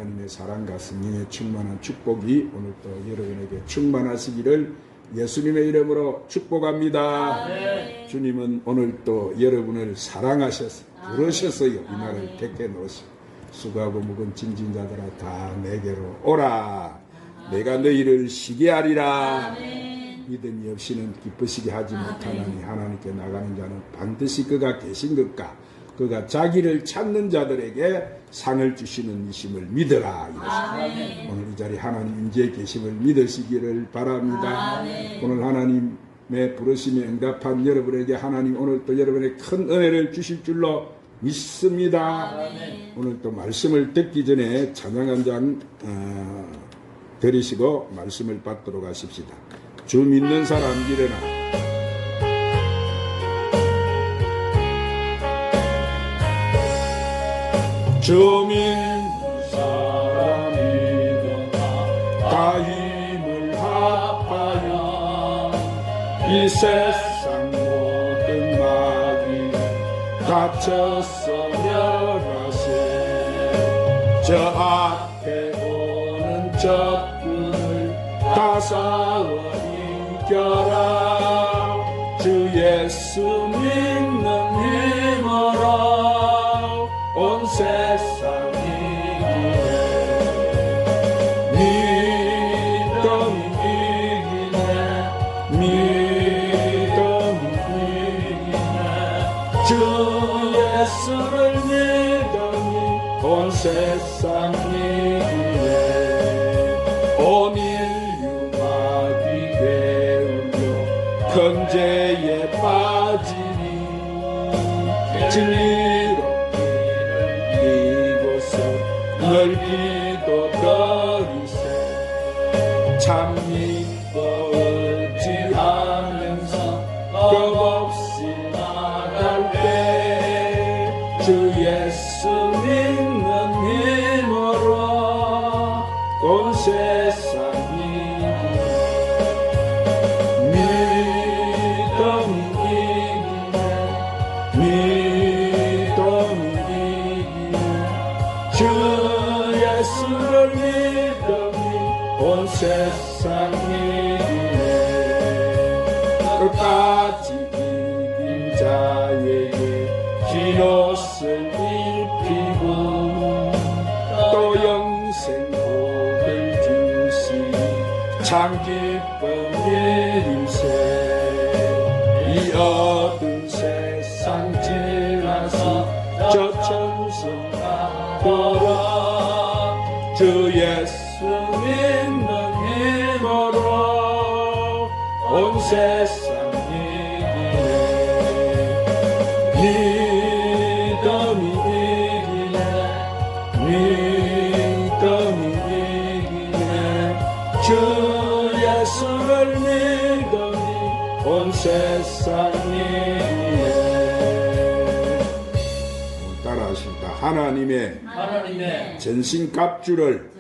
하나님의 사랑과 성령의 충만한 축복이 오늘도 여러분에게 충만하시기를 예수님의 이름으로 축복합니다. 아멘. 주님은 오늘도 여러분을 사랑하셔서 부르셨어요. 이 날을 택해 놓으시고 수고하고 무거운 짐진 자들아 다 내게로 오라. 내가 너희를 쉬게 하리라. 아멘. 믿음이 없이는 기쁘시게 하지 못하나니 하나님께 나가는 자는 반드시 그가 계신 것과 그가 자기를 찾는 자들에게 상을 주시는 이심을 믿어라. 이것입니다. 오늘 이 자리에 하나님 임재에 계심을 믿으시기를 바랍니다. 아멘. 오늘 하나님의 부르심에 응답한 여러분에게 하나님 오늘 또 여러분의 큰 은혜를 주실 줄로 믿습니다. 아멘. 오늘 또 말씀을 듣기 전에 찬양 한 장 드리시고 말씀을 받도록 하십시다. 주 믿는 사람 일어나. 주 믿는 사람 일어나 다 힘을 합하여 이 세상 모든 마귀 갇혀서 멸하세. 저 앞에 오는 적군을 다 싸워 이겨라. 주 예수 믿는 힘으로 온 세상 이기네. 믿음이 이기네. 믿음이 이기네. 주 예수를 믿음이 온 세상 이기네. 온 인류 마귀 배우며 경제에 빠지니 진리로 넓기도 거리세. 참 믿고 의지하면서 겁없이 나갈 때 주 예수 믿는 힘으로 온 세상이 믿음이 이기네. 믿음이 이기네. 주 예수를 믿음이 온 세상이 이기네. 끝까지 이긴 자에게 흰 옷을 입히고 또 영생 복을 주시니 참 기쁜 일일세. 이 어두운 세상 지나서 저 천수가 보라. 주 예수 믿는 힘으로 온 세상 이기네. 믿음이 이기네. 믿음이 이기네. 주 예수를 믿음이 온 세상 이기네. 따라하십니다. 하나님의 전신갑주를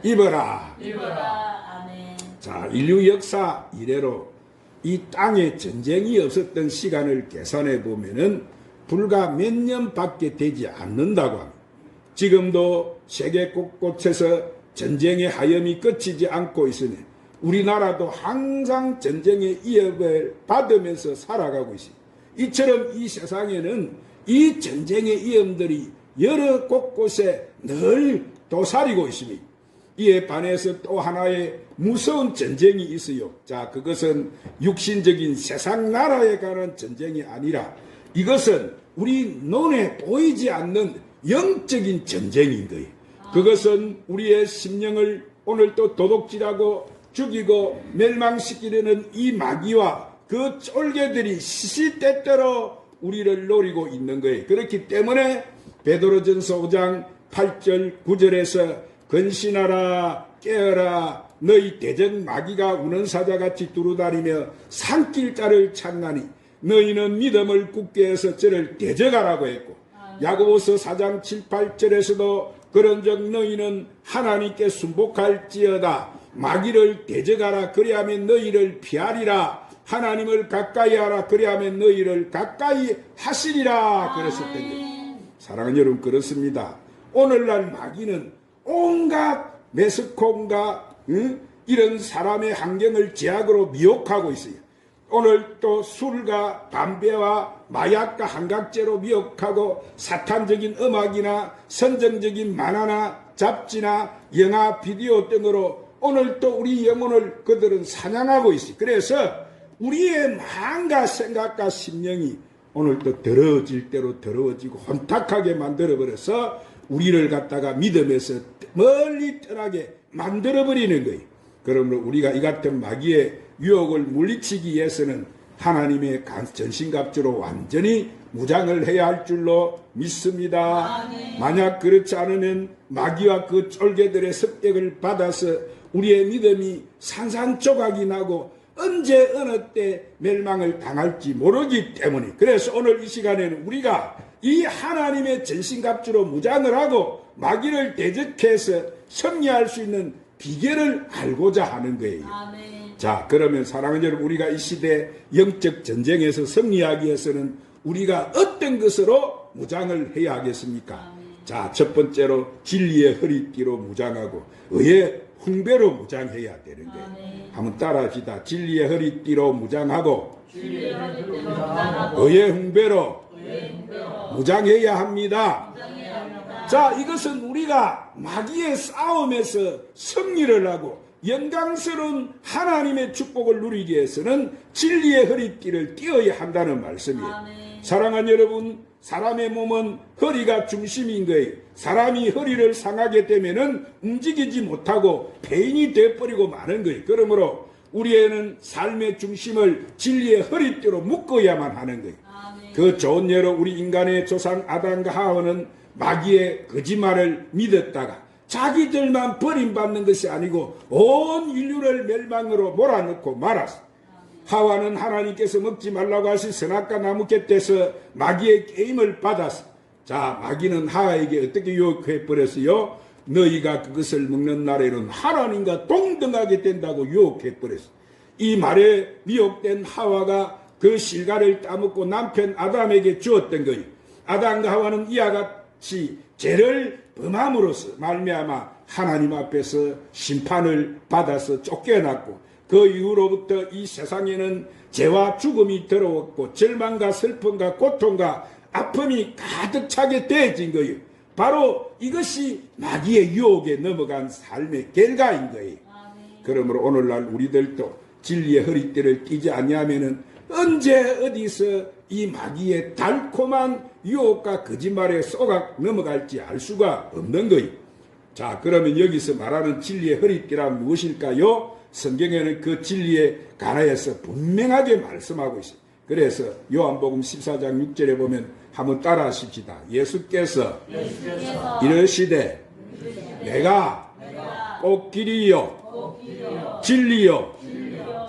입어라. 아멘. 자, 인류 역사 이래로 이 땅에 전쟁이 없었던 시간을 계산해 보면은 불과 몇 년밖에 되지 않는다고 합니다. 지금도 세계 곳곳에서 전쟁의 하염이 끝이지 않고 있으니 우리나라도 항상 전쟁의 위협을 받으면서 살아가고 있습니다. 이처럼 이 세상에는 이 전쟁의 위험들이 여러 곳곳에 늘 도사리고 있습니다. 이에 반해서 또 하나의 무서운 전쟁이 있어요. 자, 그것은 육신적인 세상 나라에 관한 전쟁이 아니라 이것은 우리 눈에 보이지 않는 영적인 전쟁인 거예요. 그것은 우리의 심령을 오늘 또 도둑질하고 죽이고 멸망시키려는 이 마귀와 그 쫄개들이 시시때때로 우리를 노리고 있는 거예요. 그렇기 때문에 베드로전서 5장 8절 9절에서 근신하라 깨어라 너희 대적 마귀가 우는 사자같이 두루다니며 산길자를 찾나니 너희는 믿음을 굳게 해서 저를 대적하라고 했고 야고보서 4장 7, 8절에서도 그런즉 너희는 하나님께 순복할지어다 마귀를 대적하라 그리하면 너희를 피하리라 하나님을 가까이 하라 그리하면 너희를 가까이 하시리라 그랬었던 거예요. 사랑하는 여러분 그렇습니다. 오늘날 마귀는 온갖 매스컴과 이런 사람의 환경을 제약으로 미혹하고 있어요. 오늘 또 술과 담배와 마약과 한각제로 미혹하고 사탄적인 음악이나 선정적인 만화나 잡지나 영화, 비디오 등으로 오늘 또 우리 영혼을 그들은 사냥하고 있어요. 그래서 우리의 마음과 생각과 심령이 오늘 또 더러워질 대로 더러워지고 혼탁하게 만들어버려서 우리를 갖다가 믿음에서 멀리 떠나게 만들어버리는 거예요. 그러므로 우리가 이 같은 마귀의 유혹을 물리치기 위해서는 하나님의 전신갑주로 완전히 무장을 해야 할 줄로 믿습니다. 만약 그렇지 않으면 마귀와 그 쫄개들의 습격을 받아서 우리의 믿음이 산산조각이 나고 언제 어느 때 멸망을 당할지 모르기 때문에, 그래서 오늘 이 시간에는 우리가 이 하나님의 전신갑주로 무장을 하고 마귀를 대적해서 승리할 수 있는 비결을 알고자 하는 거예요. 아멘. 자, 그러면 사랑하는 여러분, 우리가 이 시대 영적 전쟁에서 승리하기 위해서는 우리가 어떤 것으로 무장을 해야 하겠습니까? 아멘. 자, 첫 번째로 진리의 허리띠로 무장하고 의의 훈배로 무장해야 되는 거예요. 아멘. 한번 따라합시다. 진리의 허리띠로 무장하고 진리의 허리띠로 무장하고 의의 훈배로 의의 훈배로 무장해야 합니다. 무장해야 합니다. 자, 이것은 우리가 마귀의 싸움에서 승리를 하고 영광스러운 하나님의 축복을 누리기 위해서는 진리의 허리띠를 띄어야 한다는 말씀이에요. 아멘. 사랑하는 여러분, 사람의 몸은 허리가 중심인 거예요. 사람이 허리를 상하게 되면은 움직이지 못하고 폐인이 되어버리고 마는 거예요. 그러므로 우리에는 삶의 중심을 진리의 허리띠로 묶어야만 하는 거예요. 아멘. 그 좋은 예로 우리 인간의 조상 아담과 하와는 마귀의 거짓말을 믿었다가 자기들만 버림받는 것이 아니고 온 인류를 멸망으로 몰아넣고 말았어. 하와는 하나님께서 먹지 말라고 하신 선악과 나무 곁에서 마귀의 게임을 받았어. 자, 마귀는 하와에게 어떻게 유혹해 버렸어요? 너희가 그것을 먹는 날에는 하나님과 동등하게 된다고 유혹해 버렸어. 이 말에 미혹된 하와가 그 실과를 따먹고 남편 아담에게 주었던 거예요. 아담과 하와는 이와 같이 죄를 범함으로써 말미암아 하나님 앞에서 심판을 받아서 쫓겨났고, 그 이후로부터 이 세상에는 죄와 죽음이 들어왔고 절망과 슬픔과 고통과 아픔이 가득 차게 되어진 거예요. 바로 이것이 마귀의 유혹에 넘어간 삶의 결과인 거예요. 그러므로 오늘날 우리들도 진리의 허리띠를 띠지 아니하면은 언제 어디서 이 마귀의 달콤한 유혹과 거짓말에 쏘가 넘어갈지 알 수가 없는 거예요. 자, 그러면 여기서 말하는 진리의 허리띠란 무엇일까요? 성경에는 그 진리에 관하여서 분명하게 말씀하고 있어요. 그래서 요한복음 14장 6절에 보면 한번 따라 하십시다. 예수께서 이르시되 내가 꼭 길이요 진리요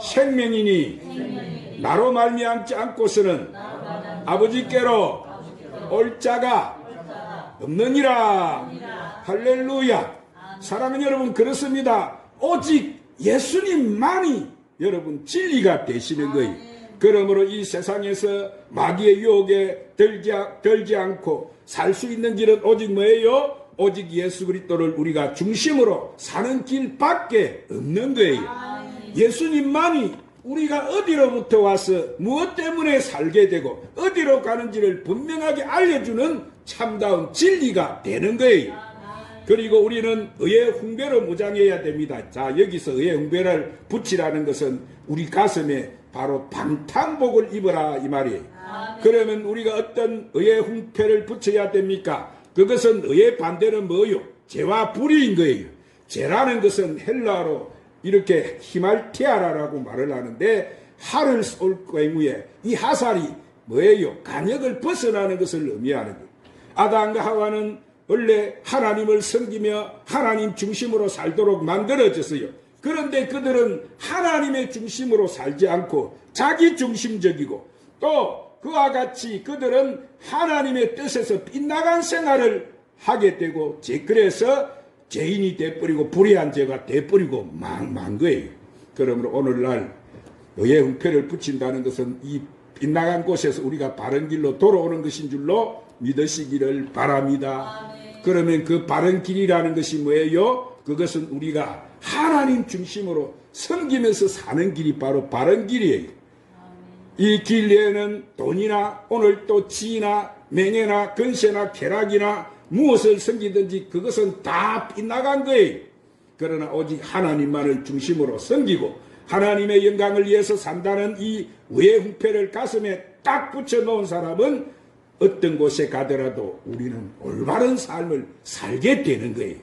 생명이니 나로 말미암지 않고서는 아버지께로 올 자가 없느니라. 할렐루야. 사랑하는 여러분, 그렇습니다. 오직 예수님만이 여러분 진리가 되시는 거예요. 그러므로 이 세상에서 마귀의 유혹에 들지 않고 살 수 있는 길은 오직 뭐예요? 오직 예수 그리스도를 우리가 중심으로 사는 길밖에 없는 거예요. 예수님만이 우리가 어디로부터 와서 무엇 때문에 살게 되고 어디로 가는지를 분명하게 알려주는 참다운 진리가 되는 거예요. 그리고 우리는 의의 훈배로 무장해야 됩니다. 자, 여기서 의의 훈배를 붙이라는 것은 우리 가슴에 바로 방탄복을 입어라 이 말이에요. 그러면 우리가 어떤 의의 훈배를 붙여야 됩니까? 그것은 의의 반대는 뭐요? 죄와 불의인 거예요. 죄라는 것은 헬라어로 이렇게 히말티아라라고 말을 하는데, 활을 쏠 경우에 이 화살이 뭐예요? 간역을 벗어나는 것을 의미하는 거예요. 아담과 하와는 원래 하나님을 섬기며 하나님 중심으로 살도록 만들어졌어요. 그런데 그들은 하나님의 중심으로 살지 않고 자기 중심적이고, 또 그와 같이 그들은 하나님의 뜻에서 빗나간 생활을 하게 되고, 그래서 죄인이 돼버리고 불의한 죄가 돼버리고 망한 거예요. 그러므로 오늘날 의의 훈패를 붙인다는 것은 이 빗나간 곳에서 우리가 바른 길로 돌아오는 것인 줄로 믿으시기를 바랍니다. 그러면 그 바른 길이라는 것이 뭐예요? 그것은 우리가 하나님 중심으로 섬기면서 사는 길이 바로 바른 길이에요. 이 길 외에는 돈이나 오늘 또 지나 명예나 건세나 쾌락이나 무엇을 섬기든지 그것은 다 빗나간 거예요. 그러나 오직 하나님만을 중심으로 섬기고 하나님의 영광을 위해서 산다는 이 외흥패를 가슴에 딱 붙여놓은 사람은 어떤 곳에 가더라도 우리는 올바른 삶을 살게 되는 거예요.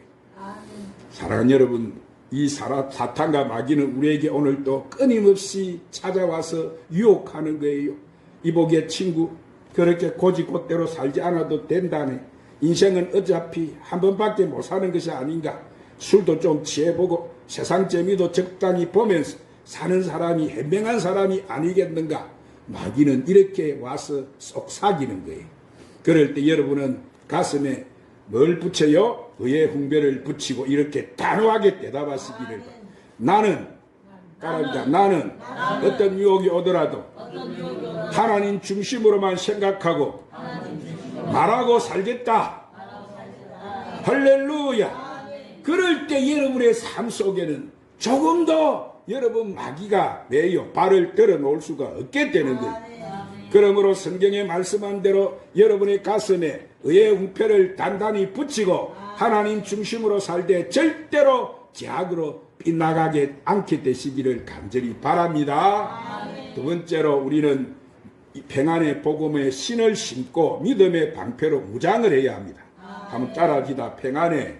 사랑하는 여러분, 이 사탄과 마귀는 우리에게 오늘 또 끊임없이 찾아와서 유혹하는 거예요. 이복의 친구, 그렇게 고지곳대로 살지 않아도 된다네. 인생은 어차피 한 번밖에 못 사는 것이 아닌가. 술도 좀 취해보고 세상 재미도 적당히 보면서 사는 사람이 현명한 사람이 아니겠는가. 마귀는 이렇게 와서 쏙 사귀는 거예요. 그럴 때 여러분은 가슴에 뭘 붙여요? 의의 훈배를 붙이고 이렇게 단호하게 대답하시기를 바랍니다. 나는 따라합니다. 나는 어떤 유혹이 오더라도 하나님 중심으로만 생각하고 말하고 살겠다. 할렐루야. 그럴 때 여러분의 삶 속에는 조금 더 여러분 마귀가 매여 발을 들어놓을 수가 없게 되는 거예요. 그러므로 성경에 말씀한 대로 여러분의 가슴에 의의 훈패를 단단히 붙이고 하나님 중심으로 살 때 절대로 제약으로 빗나가게 않게 되시기를 간절히 바랍니다. 두 번째로 우리는 평안의 복음의 신을 신고 믿음의 방패로 무장을 해야 합니다. 한번 따라합시다. 평안의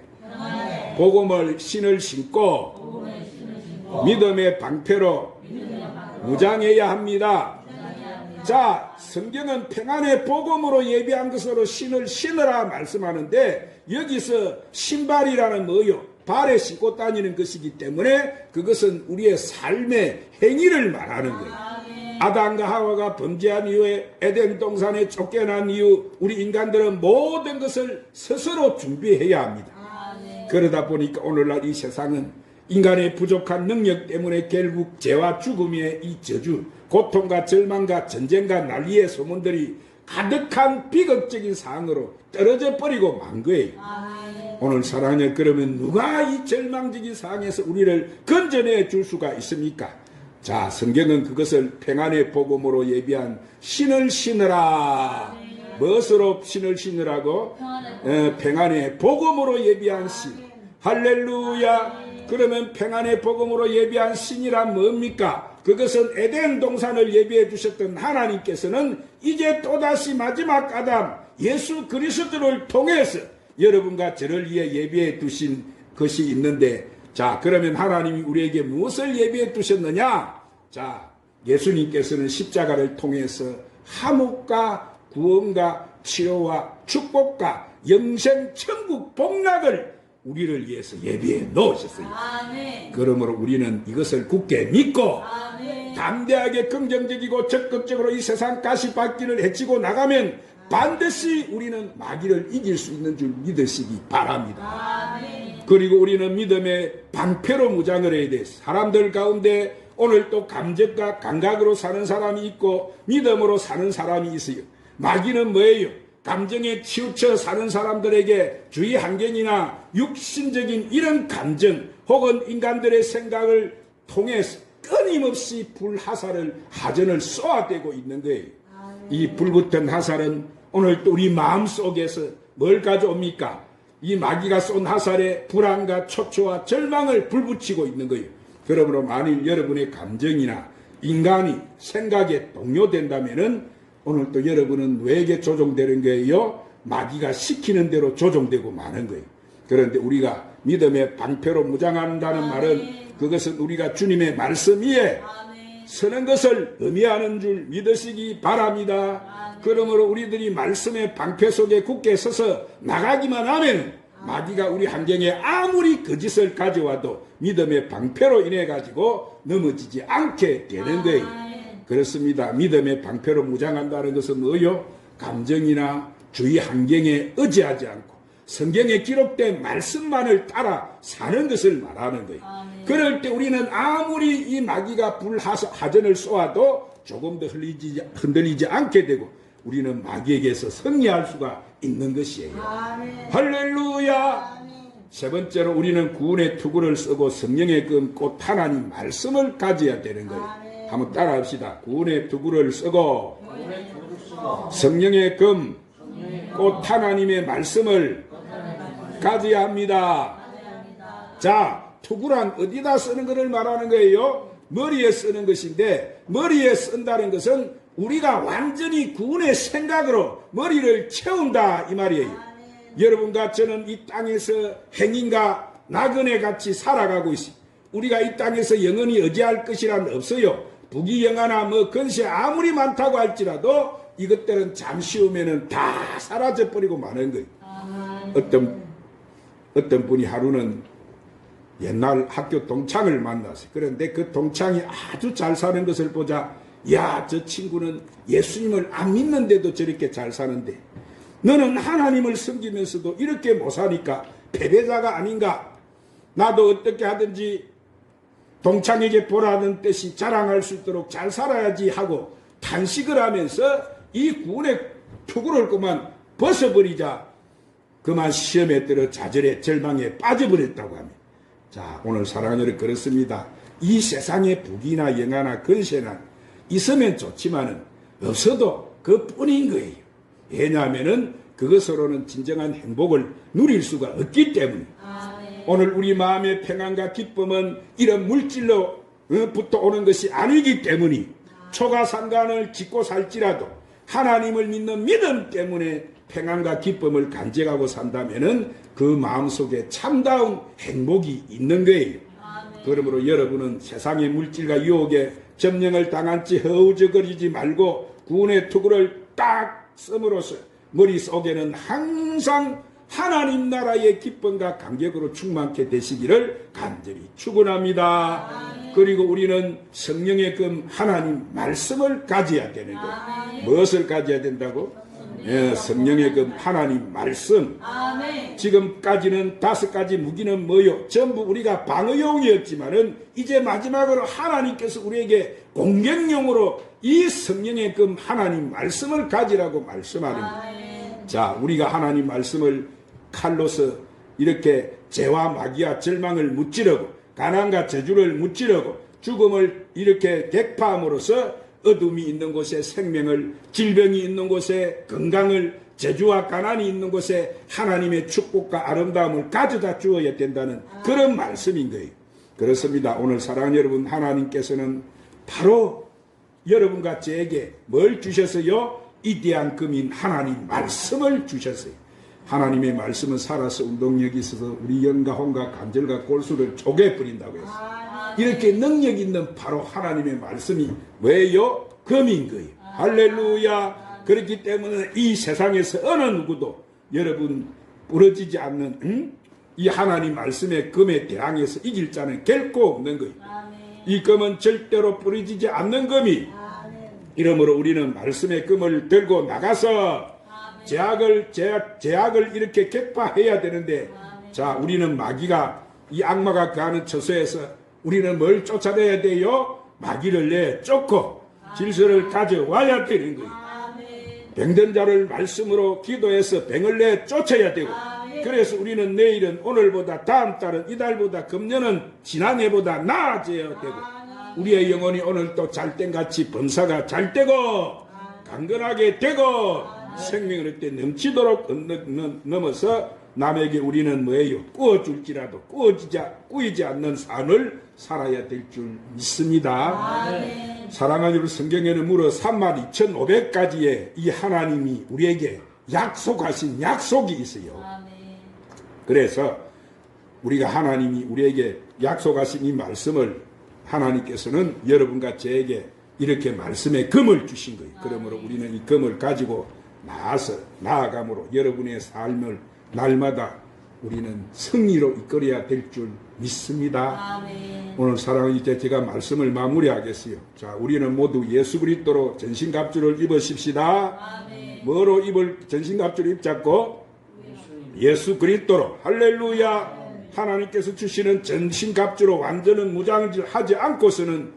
복음을 신을 신고 믿음의 방패로 무장해야 합니다. 자, 성경은 평안의 복음으로 예비한 것으로 신을 신으라 말씀하는데 여기서 신발이라는 뭐요? 발에 신고 다니는 것이기 때문에 그것은 우리의 삶의 행위를 말하는 거예요. 아담과 하와가 범죄한 이후에 에덴 동산에 쫓겨난 이후 우리 인간들은 모든 것을 스스로 준비해야 합니다. 그러다 보니까 오늘날 이 세상은 인간의 부족한 능력 때문에 결국 죄와 죽음의 이 저주, 고통과 절망과 전쟁과 난리의 소문들이 가득한 비극적인 상황으로 떨어져 버리고 만 거예요. 오늘 사랑하는 그러면 누가 이 절망적인 상황에서 우리를 건져내 줄 수가 있습니까? 자, 성경은 그것을 평안의 복음으로 예비한 신을 신으라. 무엇으로 신을 신으라고? 평안의 복음으로 예비한 신. 할렐루야. 그러면 평안의 복음으로 예비한 신이란 뭡니까? 그것은 에덴 동산을 예비해 주셨던 하나님께서는 이제 또다시 마지막 아담 예수 그리스도를 통해서 여러분과 저를 위해 예비해 두신 것이 있는데, 자, 그러면 하나님이 우리에게 무엇을 예비해 두셨느냐? 자, 예수님께서는 십자가를 통해서 화목과 구원과 치료와 축복과 영생 천국 복락을 우리를 위해서 예비해 놓으셨어요. 그러므로 우리는 이것을 굳게 믿고 담대하게 긍정적이고 적극적으로 이 세상 가시밭길을 헤치고 나가면 반드시 우리는 마귀를 이길 수 있는 줄 믿으시기 바랍니다. 그리고 우리는 믿음의 방패로 무장을 해야 돼. 사람들 가운데 오늘 또 감정과 감각으로 사는 사람이 있고 믿음으로 사는 사람이 있어요. 마귀는 뭐예요? 감정에 치우쳐 사는 사람들에게 주의 환경이나 육신적인 이런 감정 혹은 인간들의 생각을 통해서 끊임없이 불화살을 하전을 쏘아대고 있는 거예요. 이 불붙은 화살은 오늘 또 우리 마음속에서 뭘 가져옵니까? 이 마귀가 쏜 화살에 불안과 초초와 절망을 불붙이고 있는 거예요. 그러므로 만일 여러분의 감정이나 인간이 생각에 동요된다면은 오늘 또 여러분은 왜에게 조종되는 거예요? 마귀가 시키는 대로 조종되고 마는 거예요. 그런데 우리가 믿음의 방패로 무장한다는 말은 그것은 우리가 주님의 말씀 위에 서는 것을 의미하는 줄 믿으시기 바랍니다. 그러므로 우리들이 말씀의 방패 속에 굳게 서서 나가기만 하면 마귀가 우리 환경에 아무리 거짓을 가져와도 믿음의 방패로 인해 가지고 넘어지지 않게 되는 거예요. 그렇습니다. 믿음의 방패로 무장한다는 것은 뭐요? 감정이나 주위 환경에 의지하지 않고 성경에 기록된 말씀만을 따라 사는 것을 말하는 거예요. 그럴 때 우리는 아무리 이 마귀가 불하전을 쏘아도 조금도 흔들리지 않게 되고 우리는 마귀에게서 승리할 수가 있는 것이에요. 아멘. 할렐루야. 아멘. 세 번째로 우리는 구원의 투구를 쓰고 성령의 금 곧 하나님 말씀을 가져야 되는 거예요. 아멘. 한번 따라합시다. 구원의 투구를 쓰고 성령의 금 곧 하나님의 말씀을 가져야 합니다. 자, 투구란 어디다 쓰는 것을 말하는 거예요? 머리에 쓰는 것인데, 머리에 쓴다는 것은 우리가 완전히 구원의 생각으로 머리를 채운다 이 말이에요. 여러분과 저는 이 땅에서 행인과 나그네 같이 살아가고 있습니다. 우리가 이 땅에서 영원히 의지할 것이란 없어요. 부귀영화나 뭐 건세 아무리 많다고 할지라도 이것들은 잠시 후면은 다 사라져 버리고 마는 거예요. 어떤 분이 하루는 옛날 학교 동창을 만났어요. 그런데 그 동창이 아주 잘 사는 것을 보자, 야, 저 친구는 예수님을 안 믿는데도 저렇게 잘 사는데 너는 하나님을 섬기면서도 이렇게 못 사니까 패배자가 아닌가? 나도 어떻게 하든지 동창에게 보라는 뜻이 자랑할 수 있도록 잘 살아야지 하고 탄식을 하면서 이 구원의 투구를 그만 벗어버리자 그만 시험에 들어 좌절에 절망에 빠져버렸다고 합니다. 자, 오늘 사랑하는 여러분, 그렇습니다. 이 세상에 부귀나 영화나 건세나 있으면 좋지만은 없어도 그뿐인 거예요. 왜냐하면은 그것으로는 진정한 행복을 누릴 수가 없기 때문에. 오늘 우리 마음의 평안과 기쁨은 이런 물질로부터 오는 것이 아니기 때문에 초가상간을 짓고 살지라도 하나님을 믿는 믿음 때문에 평안과 기쁨을 간직하고 산다면은 그 마음속에 참다운 행복이 있는 거예요. 그러므로 여러분은 세상의 물질과 유혹에 점령을 당한 채 허우적거리지 말고 구원의 투구를 딱 씀으로써 머릿속에는 항상 하나님 나라의 기쁨과 감격으로 충만케 되시기를 간절히 축원합니다. 그리고 우리는 성령의 금 하나님 말씀을 가져야 되는 거예요. 무엇을 가져야 된다고? 예, 성령의 금 하나님 말씀. 지금까지는 5가지 무기는 뭐요? 전부 우리가 방어용이었지만은 이제 마지막으로 하나님께서 우리에게 공격용으로 이 성령의 금 하나님 말씀을 가지라고 말씀하는 거예요. 자, 우리가 하나님 말씀을 칼로서 이렇게 죄와 마귀와 절망을 무찌르고 가난과 저주를 무찌르고 죽음을 이렇게 객파함으로써 어둠이 있는 곳에 생명을, 질병이 있는 곳에 건강을, 저주와 가난이 있는 곳에 하나님의 축복과 아름다움을 가져다 주어야 된다는 그런 말씀인 거예요. 그렇습니다. 오늘 사랑하는 여러분, 하나님께서는 바로 여러분과 저에게 뭘 주셨어요? 이대한 금인 하나님 말씀을 주셨어요. 하나님의 말씀은 살아서 운동력이 있어서 우리 영과 혼과 관절과 골수를 쪼개버린다고 했어요. 이렇게 능력 있는 바로 하나님의 말씀이 왜요? 금인 거예요. 할렐루야. 그렇기 때문에 이 세상에서 어느 누구도 여러분 부러지지 않는 이 하나님 말씀의 금에 대항해서 이길 자는 결코 없는 거예요. 이 금은 절대로 부러지지 않는 금이. 이러므로 우리는 말씀의 금을 들고 나가서 제약을 이렇게 격파해야 되는데, 자, 우리는 마귀가 이 악마가 거하는 처소에서 우리는 뭘 쫓아내야 돼요? 마귀를 내쫓고 질서를 가져와야 되는 거예요. 병든 자를 말씀으로 기도해서 병을 내쫓아야 되고, 그래서 우리는 내일은 오늘보다, 다음 달은 이달보다, 금년은 지난해보다 나아져야 되고, 우리의 영혼이 오늘 또 잘된같이 범사가 잘되고 강건하게 되고 생명을 때 넘치도록 넘어서 남에게 우리는 뭐예요? 꾸어줄지라도 꾸이지 않는 삶을 살아야 될 줄 믿습니다. 사랑하는 여러분, 성경에는 무려 32,500가지의 이 하나님이 우리에게 약속하신 약속이 있어요. 그래서 우리가 하나님이 우리에게 약속하신 이 말씀을 하나님께서는 여러분과 저에게 이렇게 말씀의 금을 주신 거예요. 그러므로 우리는 이 금을 가지고 나아감으로 여러분의 삶을 날마다 우리는 승리로 이끌어야 될 줄 믿습니다. 오늘 사랑하는 이제 제가 말씀을 마무리하겠어요. 자, 우리는 모두 예수 그리스도로 전신갑주를 입으십시다. 뭐로 전신갑주를 입잡고? 예수 그리스도로. 할렐루야. 하나님께서 주시는 전신갑주로 완전한 무장질 하지 않고서는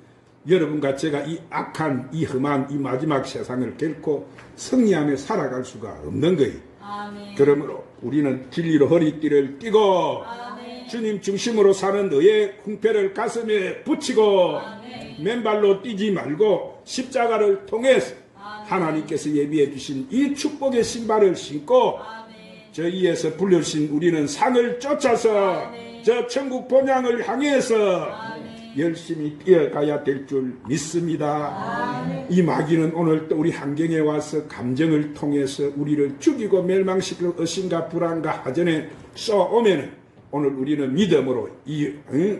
여러분과 제가 이 악한, 이 험한, 이 마지막 세상을 결코 승리하며 살아갈 수가 없는 거예요. 아멘. 그러므로 우리는 진리로 허리띠를 띠고 아멘. 주님 중심으로 사는 너의 궁패를 가슴에 붙이고 아멘. 맨발로 뛰지 말고 십자가를 통해서 아멘. 하나님께서 예비해 주신 이 축복의 신발을 신고 아멘. 저희에서 불러주신 우리는 상을 쫓아서 아멘. 저 천국 본향을 향해서 아멘. 열심히 뛰어가야 될 줄 믿습니다. 아멘. 이 마귀는 오늘 또 우리 환경에 와서 감정을 통해서 우리를 죽이고 멸망시키고 의심과 불안과 하전에 쏘오면 오늘 우리는 믿음으로 이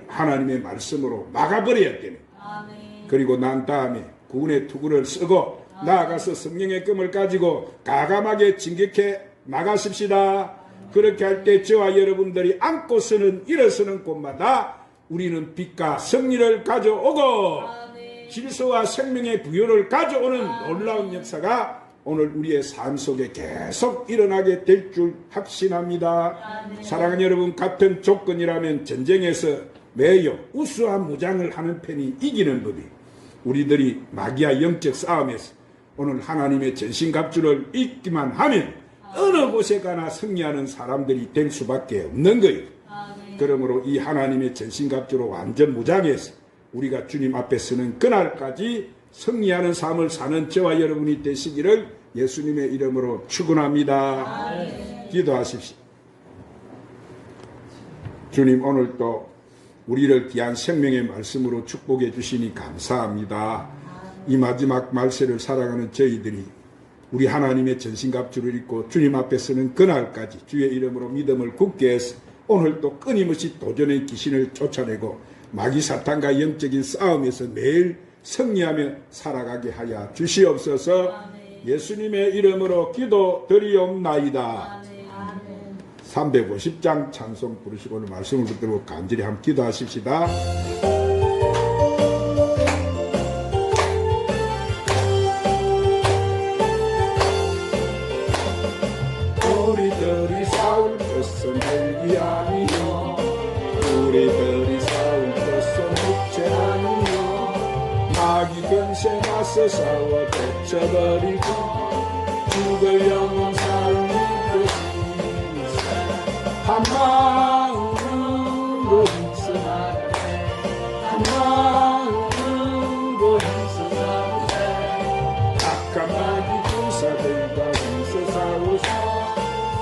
하나님의 말씀으로 막아버려야 되네. 아멘. 그리고 난 다음에 구원의 투구를 쓰고 나아가서 성령의 끔을 가지고 가감하게 진격해 나가십시다. 그렇게 할 때 저와 여러분들이 안고서는 일어서는 곳마다 우리는 빛과 승리를 가져오고 아멘. 질서와 생명의 부여를 가져오는 놀라운 역사가 오늘 우리의 삶 속에 계속 일어나게 될 줄 확신합니다. 아멘. 사랑하는 여러분, 같은 조건이라면 전쟁에서 매여 우수한 무장을 하는 편이 이기는 법이 우리들이 마귀와 영적 싸움에서 오늘 하나님의 전신갑주를 입기만 하면 어느 곳에 가나 승리하는 사람들이 될 수밖에 없는 거예요. 아멘. 그러므로 이 하나님의 전신갑주로 완전 무장해서 우리가 주님 앞에 서는 그날까지 승리하는 삶을 사는 저와 여러분이 되시기를 예수님의 이름으로 축원합니다. 아멘. 기도하십시오. 주님, 오늘도 우리를 귀한 생명의 말씀으로 축복해 주시니 감사합니다. 이 마지막 말세를 살아가는 저희들이 우리 하나님의 전신갑주를 입고 주님 앞에 서는 그날까지 주의 이름으로 믿음을 굳게 해서 오늘도 끊임없이 도전의 귀신을 쫓아내고 마귀 사탄과 영적인 싸움에서 매일 승리하며 살아가게 하여 주시옵소서. 아멘. 예수님의 이름으로 기도드리옵나이다. 아멘. 아멘. 350장 찬송 부르시고 오늘 말씀을 붙들고 간절히 함께 기도하십시다. 우리들이 싸울 것은 헬기 아니요, 우리들이 싸울 것은 육체 아니요, 마귀 근세 맞서 싸워 덮쳐버리고 죽을 영혼 살리듯이 한 마음으로 힘쓰나세, 한 마음으로 힘쓰나세, 악한 마귀 군사들과 힘써 싸우소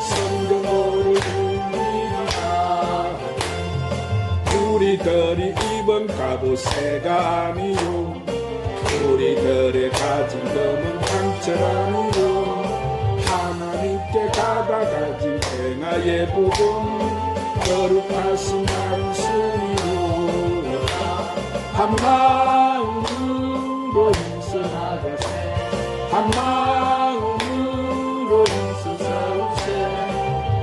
성경으로 울리리라. 우리들이 입은 갑옷새가 아니요, 우리들의 가진 검은 강철 아니요, 하나님께 받아가진 행하의 복음 거룩하신 말씀이요, 한 마음으로 힘써 나가세, 한 마음으로 힘써 싸우세,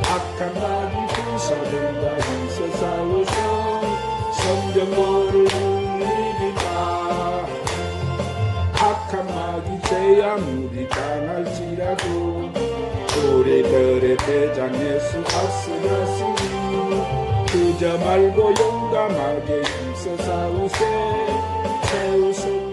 악한 마귀 군사들과 힘써 싸우소 성경으로 울리리라. 악한 마귀 죄야 무리 강할지라도 우리들의 대장 예수 앞서가시니 그저 말고 용감하게 힘써 싸우세, 세우소